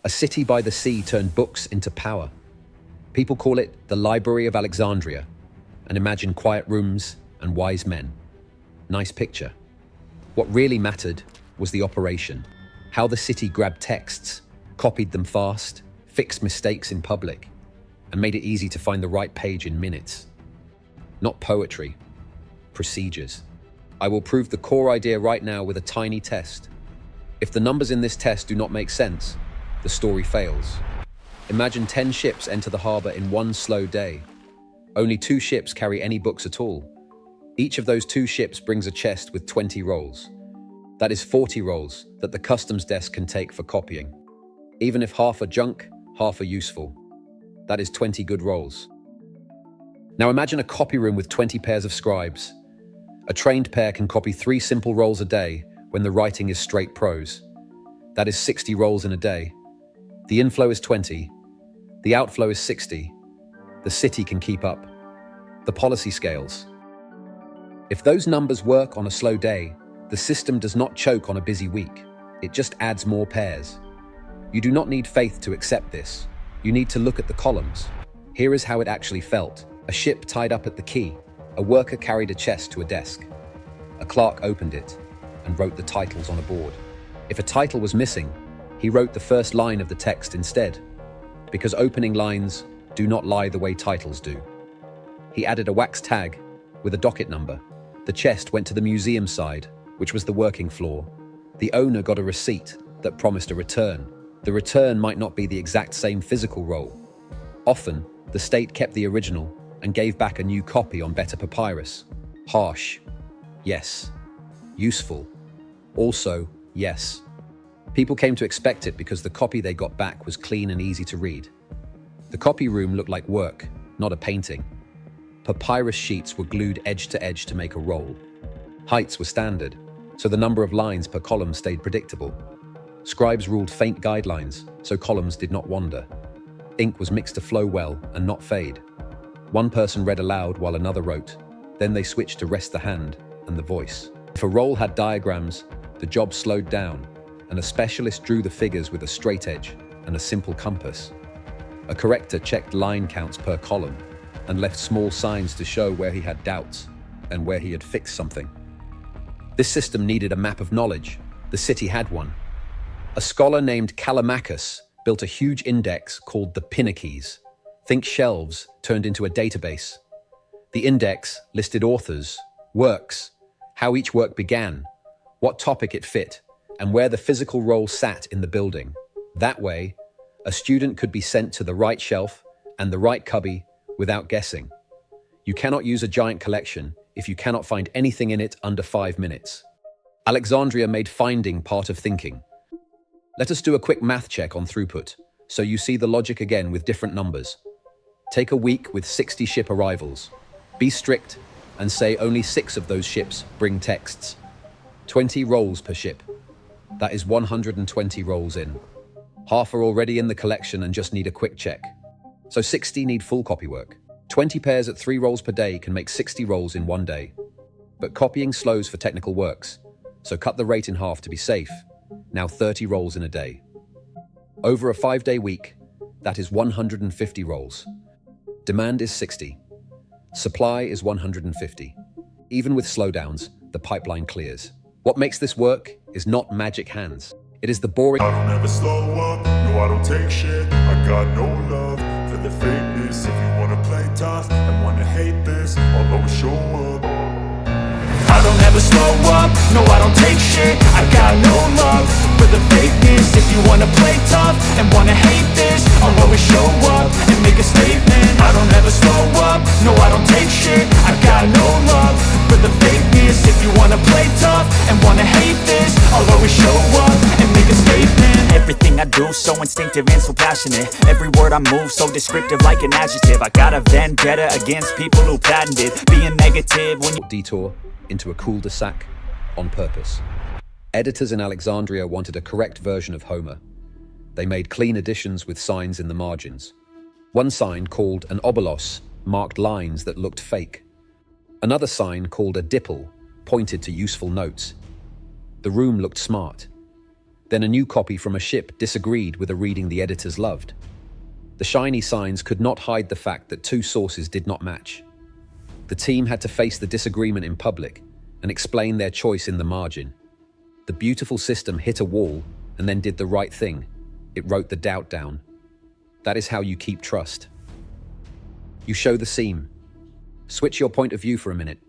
A city by the sea turned books into power. People call it the Library of Alexandria and imagine quiet rooms and wise men. Nice picture. What really mattered was the operation. How the city grabbed texts, copied them fast, fixed mistakes in public, and made it easy to find the right page in minutes. Not poetry, procedures. I will prove the core idea right now with a tiny test. If the numbers in this test do not make sense, the story fails. Imagine 10 ships enter the harbor in one slow day. Only 2 ships carry any books at all. Each of those 2 ships brings a chest with 20 rolls. That is 40 rolls that the customs desk can take for copying. Even if half are junk, half are useful. That is 20 good rolls. Now imagine a copy room with 20 pairs of scribes. A trained pair can copy 3 simple rolls a day when the writing is straight prose. That is 60 rolls in a day. The inflow is 20. The outflow is 60. The city can keep up. The policy scales. If those numbers work on a slow day, the system does not choke on a busy week. It just adds more pairs. You do not need faith to accept this. You need to look at the columns. Here is how it actually felt. A ship tied up at the quay. A worker carried a chest to a desk. A clerk opened it and wrote the titles on a board. If a title was missing, he wrote the first line of the text instead, because opening lines do not lie the way titles do. He added a wax tag with a docket number. The chest went to the museum side, which was the working floor. The owner got a receipt that promised a return. The return might not be the exact same physical roll. Often, the state kept the original and gave back a new copy on better papyrus. Harsh. Yes. Useful. Also, yes. People came to expect it because the copy they got back was clean and easy to read. The copy room looked like work, not a painting. Papyrus sheets were glued edge to edge to make a roll. Heights were standard, so the number of lines per column stayed predictable. Scribes ruled faint guidelines, so columns did not wander. Ink was mixed to flow well and not fade. One person read aloud while another wrote. Then they switched to rest the hand and the voice. If a roll had diagrams, the job slowed down, and a specialist drew the figures with a straight edge and a simple compass. A corrector checked line counts per column and left small signs to show where he had doubts and where he had fixed something. This system needed a map of knowledge. The city had one. A scholar named Callimachus built a huge index called the Pinnaces. Think shelves turned into a database. The index listed authors, works, how each work began, what topic it fit, and where the physical roll sat in the building. That way, a student could be sent to the right shelf and the right cubby without guessing. You cannot use a giant collection if you cannot find anything in it under 5 minutes. Alexandria made finding part of thinking. Let us do a quick math check on throughput, so you see the logic again with different numbers. Take a week with 60 ship arrivals. Be strict and say only 6 of those ships bring texts. 20 rolls per ship. That is 120 rolls in. Half are already in the collection and just need a quick check. So 60 need full copy work. 20 pairs at 3 rolls per day can make 60 rolls in 1 day. But copying slows for technical works, so cut the rate in half to be safe. Now 30 rolls in a day. Over a 5-day week, that is 150 rolls. Demand is 60. Supply is 150. Even with slowdowns, the pipeline clears. What makes this work is not magic hands. It is the boring. I don't ever slow up, no I don't take shit. I got no love for the fakeness. If you wanna play tough and wanna hate this, I'll always show up. I don't ever slow up, no I don't take shit. I got no love for the fakeness. If you wanna play tough and wanna hate this, I'll always show up and make a statement. I don't ever slow up, no I don't take shit. I got no love for the fakeness. If you wanna play tough and wanna hate this, I'll always show up and make a statement. Everything I do so instinctive and so passionate. Every word I move so descriptive like an adjective. I got a vendetta against people who patented being negative when you detour into a cul-de-sac on purpose. Editors in Alexandria wanted a correct version of Homer. They made clean additions with signs in the margins. One sign called an obolos marked lines that looked fake. Another sign called a dipple pointed to useful notes. The room looked smart. Then a new copy from a ship disagreed with a reading the editors loved. The shiny signs could not hide the fact that two sources did not match. The team had to face the disagreement in public and explain their choice in the margin. The beautiful system hit a wall and then did the right thing. It wrote the doubt down. That is how you keep trust. You show the seam. Switch your point of view for a minute.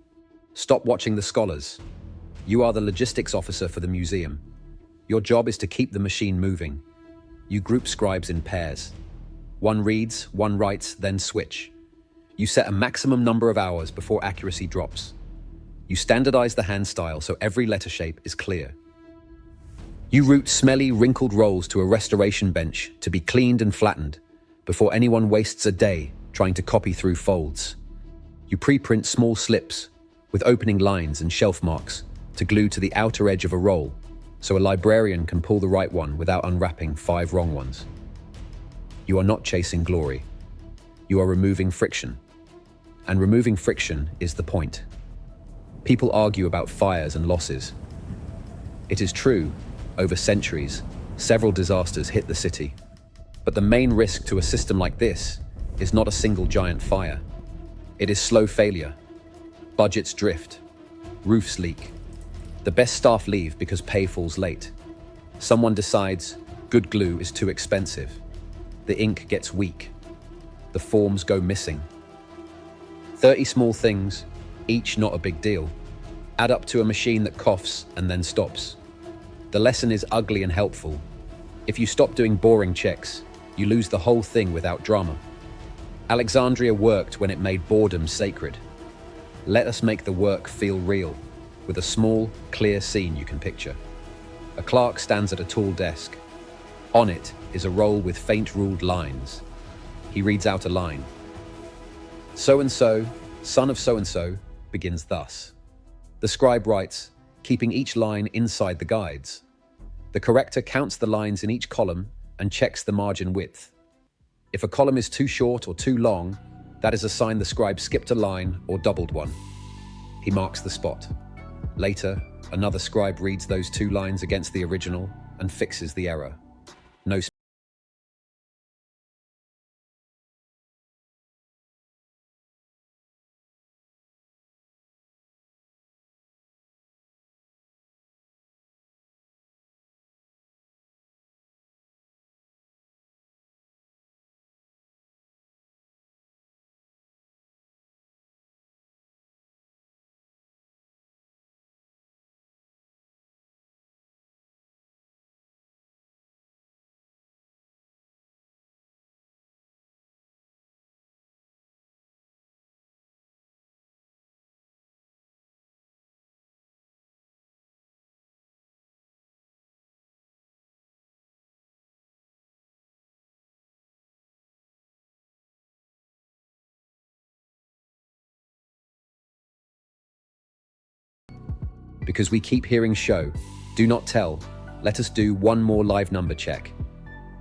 Stop watching the scholars. You are the logistics officer for the museum. Your job is to keep the machine moving. You group scribes in pairs. One reads, one writes, then switch. You set a maximum number of hours before accuracy drops. You standardize the hand style so every letter shape is clear. You route smelly, wrinkled rolls to a restoration bench to be cleaned and flattened before anyone wastes a day trying to copy through folds. You pre-print small slips with opening lines and shelf marks to glue to the outer edge of a roll so a librarian can pull the right one without unwrapping 5 wrong ones. You are not chasing glory. You are removing friction. And removing friction is the point. People argue about fires and losses. It is true, over centuries, several disasters hit the city. But the main risk to a system like this is not a single giant fire. It is slow failure. Budgets drift. Roofs leak. The best staff leave because pay falls late. Someone decides good glue is too expensive. The ink gets weak. The forms go missing. 30 small things, each not a big deal, add up to a machine that coughs and then stops. The lesson is ugly and helpful. If you stop doing boring checks, you lose the whole thing without drama. Alexandria worked when it made boredom sacred. Let us make the work feel real, with a small, clear scene you can picture. A clerk stands at a tall desk. On it is a roll with faint ruled lines. He reads out a line. So-and-so, son of so-and-so, begins thus. The scribe writes, keeping each line inside the guides. The corrector counts the lines in each column and checks the margin width. If a column is too short or too long, that is a sign the scribe skipped a line or doubled one. He marks the spot. Later, another scribe reads those 2 lines against the original and fixes the error. No Because we keep hearing show, do not tell, let us do one more live number check.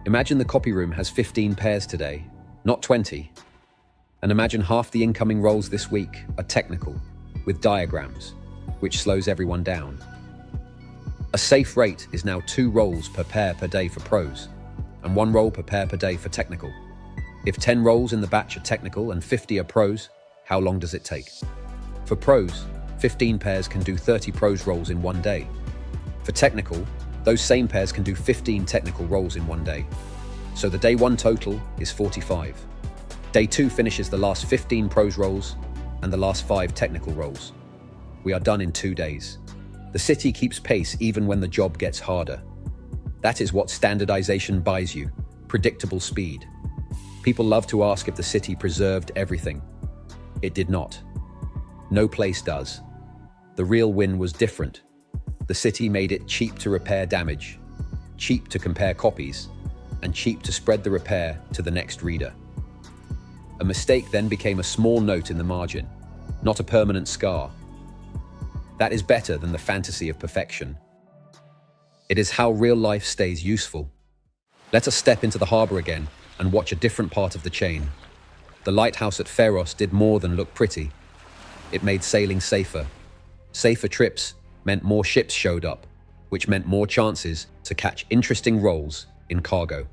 Imagine the copy room has 15 pairs today, not 20. And imagine half the incoming rolls this week are technical, with diagrams, which slows everyone down. A safe rate is now 2 rolls per pair per day for pros, and 1 roll per pair per day for technical. If 10 rolls in the batch are technical and 50 are pros, how long does it take? For pros, 15 pairs can do 30 prose rolls in 1 day. For technical, those same pairs can do 15 technical rolls in 1 day. So the day 1 total is 45. Day 2 finishes the last 15 prose rolls and the last 5 technical rolls. We are done in 2 days. The city keeps pace even when the job gets harder. That is what standardization buys you, predictable speed. People love to ask if the city preserved everything. It did not. No place does. The real win was different. The city made it cheap to repair damage, cheap to compare copies, and cheap to spread the repair to the next reader. A mistake then became a small note in the margin, not a permanent scar. That is better than the fantasy of perfection. It is how real life stays useful. Let us step into the harbor again and watch a different part of the chain. The lighthouse at Pharos did more than look pretty. It made sailing safer. Safer trips meant more ships showed up. which meant more chances to catch interesting roles in cargo.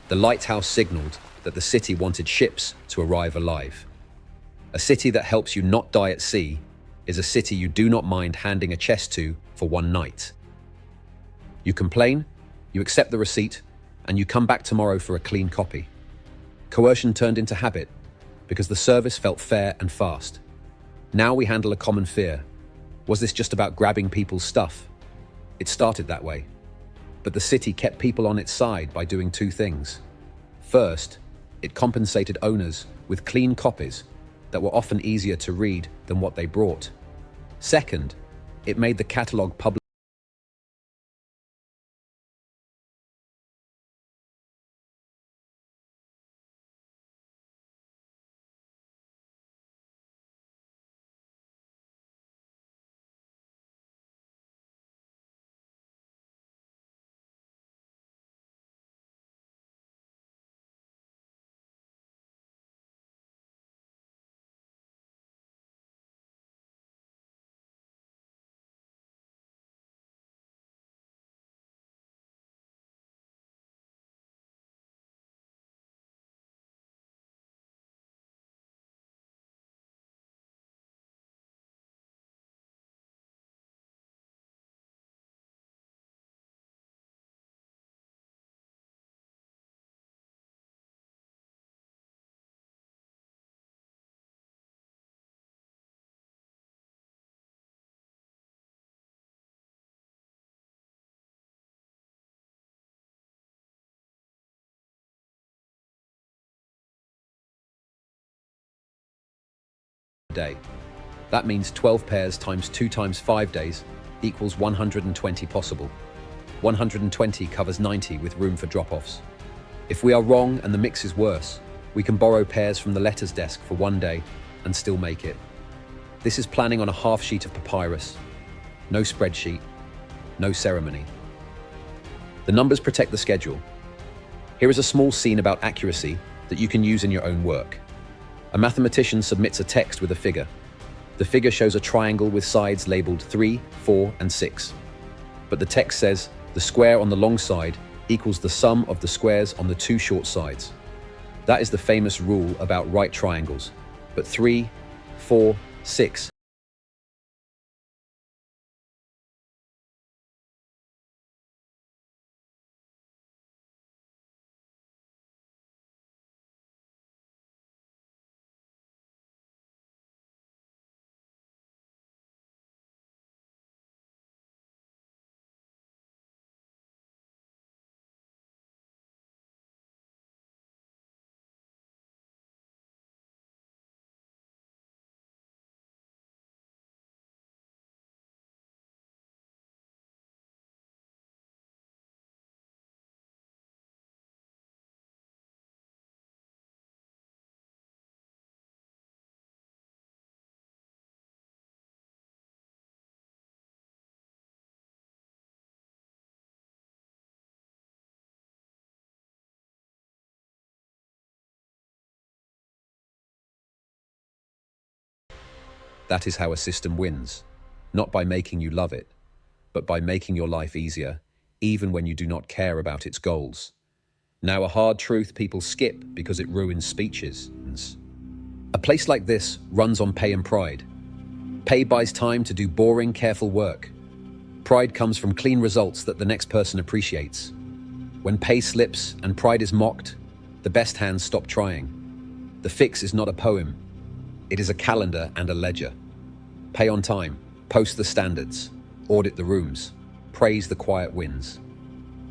The lighthouse signaled that the city wanted ships to arrive alive. A city that helps you not die at sea is a city you do not mind handing a chest to for one night. You complain, you accept the receipt, and you come back tomorrow for a clean copy. Coercion turned into habit because the service felt fair and fast. Now we handle a common fear. Was this just about grabbing people's stuff? It started that way. But the city kept people on its side by doing two things. First, it compensated owners with clean copies that were often easier to read than what they brought. Second, it made the catalogue public day. That means 12 pairs times 2 times 5 days equals 120 possible. 120 covers 90 with room for drop-offs. If we are wrong and the mix is worse, we can borrow pairs from the letters desk for one day and still make it. This is planning on a half sheet of papyrus. No spreadsheet, no ceremony. The numbers protect the schedule. Here is a small scene about accuracy that you can use in your own work. A mathematician submits a text with a figure. The figure shows a triangle with sides labeled 3, 4, and 6. But the text says the square on the long side equals the sum of the squares on the two short sides. That is the famous rule about right triangles. But 3, 4, 6. That is how a system wins, not by making you love it, but by making your life easier, even when you do not care about its goals. Now, a hard truth people skip because it ruins speeches. A place like this runs on pay and pride. Pay buys time to do boring, careful work. Pride comes from clean results that the next person appreciates. When pay slips and pride is mocked, the best hands stop trying. The fix is not a poem. It is a calendar and a ledger. Pay on time, post the standards, audit the rooms, praise the quiet wins.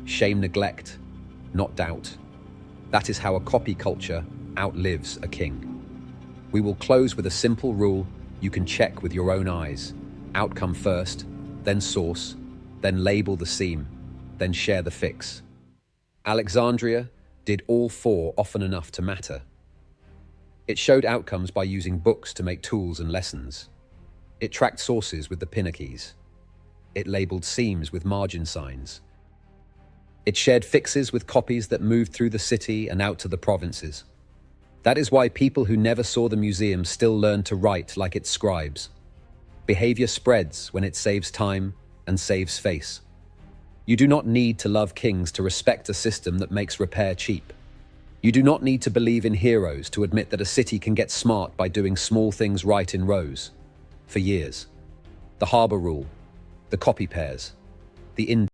Shame neglect, not doubt. That is how a copy culture outlives a king. We will close with a simple rule you can check with your own eyes. Outcome first, then source, then label the seam, then share the fix. Alexandria did all four often enough to matter. It showed outcomes by using books to make tools and lessons. It tracked sources with the pinnakeys. It labeled seams with margin signs. It shared fixes with copies that moved through the city and out to the provinces. That is why people who never saw the museum still learn to write like its scribes. Behavior spreads when it saves time and saves face. You do not need to love kings to respect a system that makes repair cheap. You do not need to believe in heroes to admit that a city can get smart by doing small things right in rows. For years. The harbour rule, the copy pairs, the in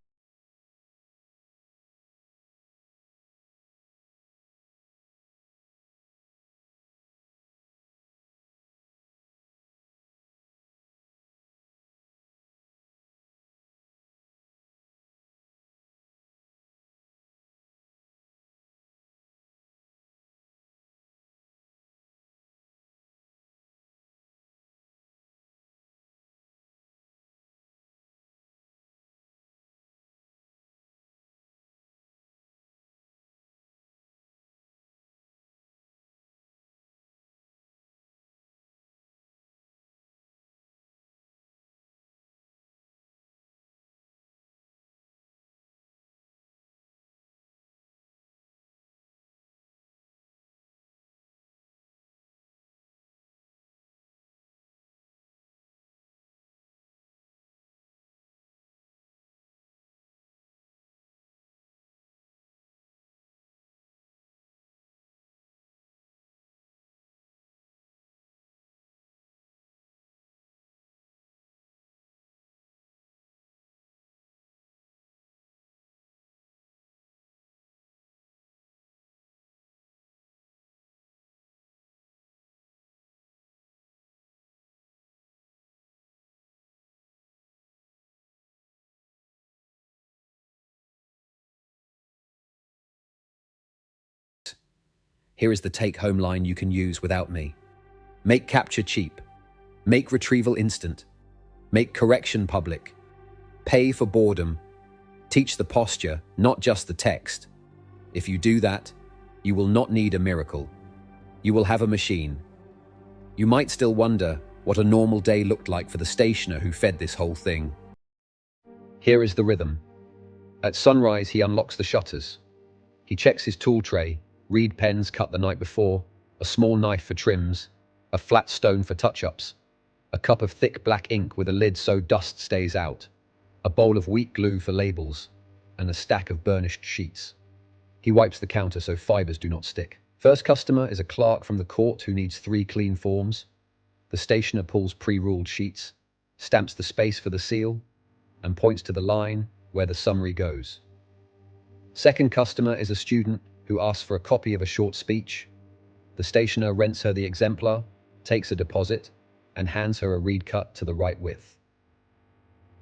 Here is the take-home line you can use without me. Make capture cheap. Make retrieval instant. Make correction public. Pay for boredom. Teach the posture, not just the text. If you do that, you will not need a miracle. You will have a machine. You might still wonder what a normal day looked like for the stationer who fed this whole thing. Here is the rhythm. At sunrise, he unlocks the shutters. He checks his tool tray, reed pens cut the night before, a small knife for trims, a flat stone for touch-ups, a cup of thick black ink with a lid so dust stays out, a bowl of wheat glue for labels, and a stack of burnished sheets. He wipes the counter so fibers do not stick. First customer is a clerk from the court who needs 3 clean forms. The stationer pulls pre-ruled sheets, stamps the space for the seal, and points to the line where the summary goes. Second customer is a student who asks for a copy of a short speech. The stationer rents her the exemplar, takes a deposit, and hands her a reed cut to the right width.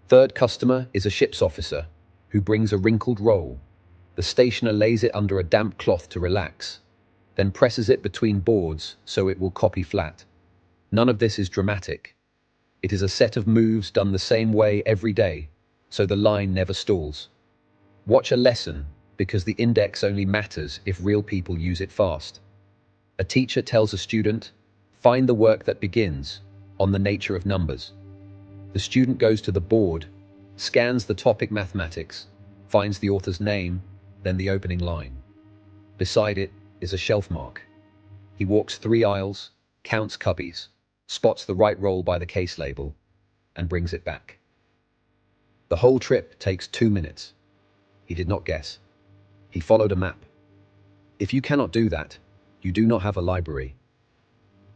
Third customer is a ship's officer who brings a wrinkled roll. The stationer lays it under a damp cloth to relax, then presses it between boards so it will copy flat. None of this is dramatic. It is a set of moves done the same way every day, so the line never stalls. Watch a lesson, because the index only matters if real people use it fast. A teacher tells a student, find the work that begins, on the nature of numbers. The student goes to the board, scans the topic mathematics, finds the author's name, then the opening line. Beside it is a shelf mark. He walks 3 aisles, counts cubbies, spots the right roll by the case label, and brings it back. The whole trip takes 2 minutes. He did not guess. He followed a map. If you cannot do that, you do not have a library.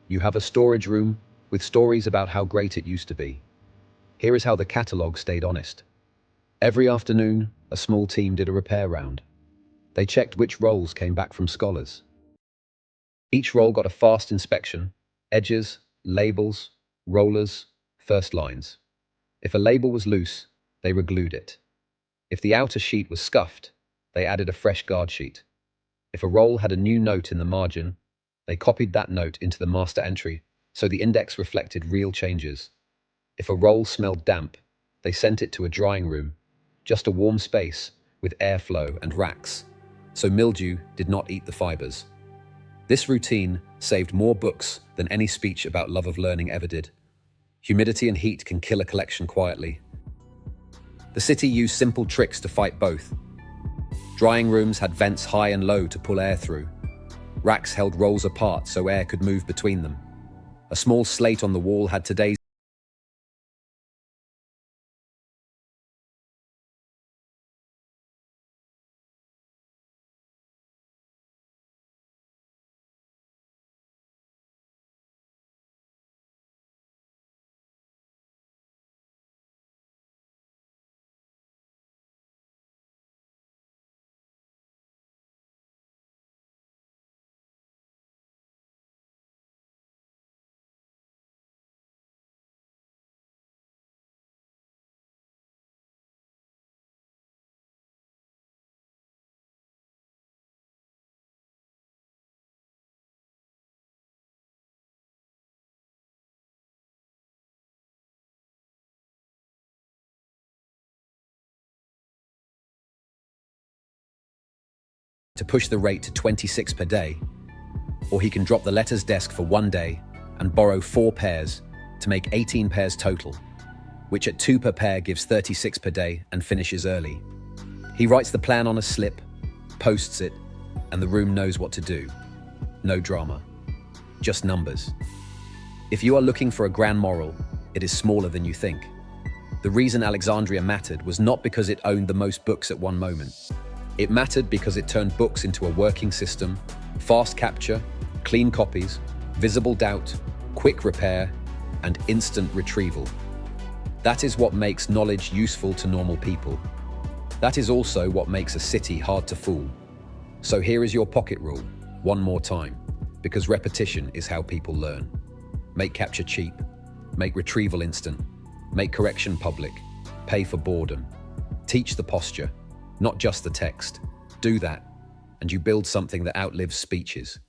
You have a storage room with stories about how great it used to be. Here is how the catalogue stayed honest. Every afternoon, a small team did a repair round. They checked which rolls came back from scholars. Each roll got a fast inspection, edges, labels, rollers, first lines. If a label was loose, they reglued it. If the outer sheet was scuffed, they added a fresh guard sheet. If a roll had a new note in the margin, they copied that note into the master entry, so the index reflected real changes. If a roll smelled damp, they sent it to a drying room, just a warm space with airflow and racks, so mildew did not eat the fibers. This routine saved more books than any speech about love of learning ever did. Humidity and heat can kill a collection quietly. The city used simple tricks to fight both. Drying rooms had vents high and low to pull air through. Racks held rolls apart so air could move between them. A small slate on the wall had today's to push the rate to 26 per day, or he can drop the letters desk for 1 day and borrow 4 pairs to make 18 pairs total, which at 2 per pair gives 36 per day and finishes early. He writes the plan on a slip, posts it, and the room knows what to do. No drama, just numbers. If you are looking for a grand moral, it is smaller than you think. The reason Alexandria mattered was not because it owned the most books at one moment. It mattered because it turned books into a working system, fast capture, clean copies, visible doubt, quick repair, and instant retrieval. That is what makes knowledge useful to normal people. That is also what makes a city hard to fool. So here is your pocket rule, one more time, because repetition is how people learn. Make capture cheap, make retrieval instant, make correction public, pay for boredom. Teach the posture, not just the text. Do that, and you build something that outlives speeches.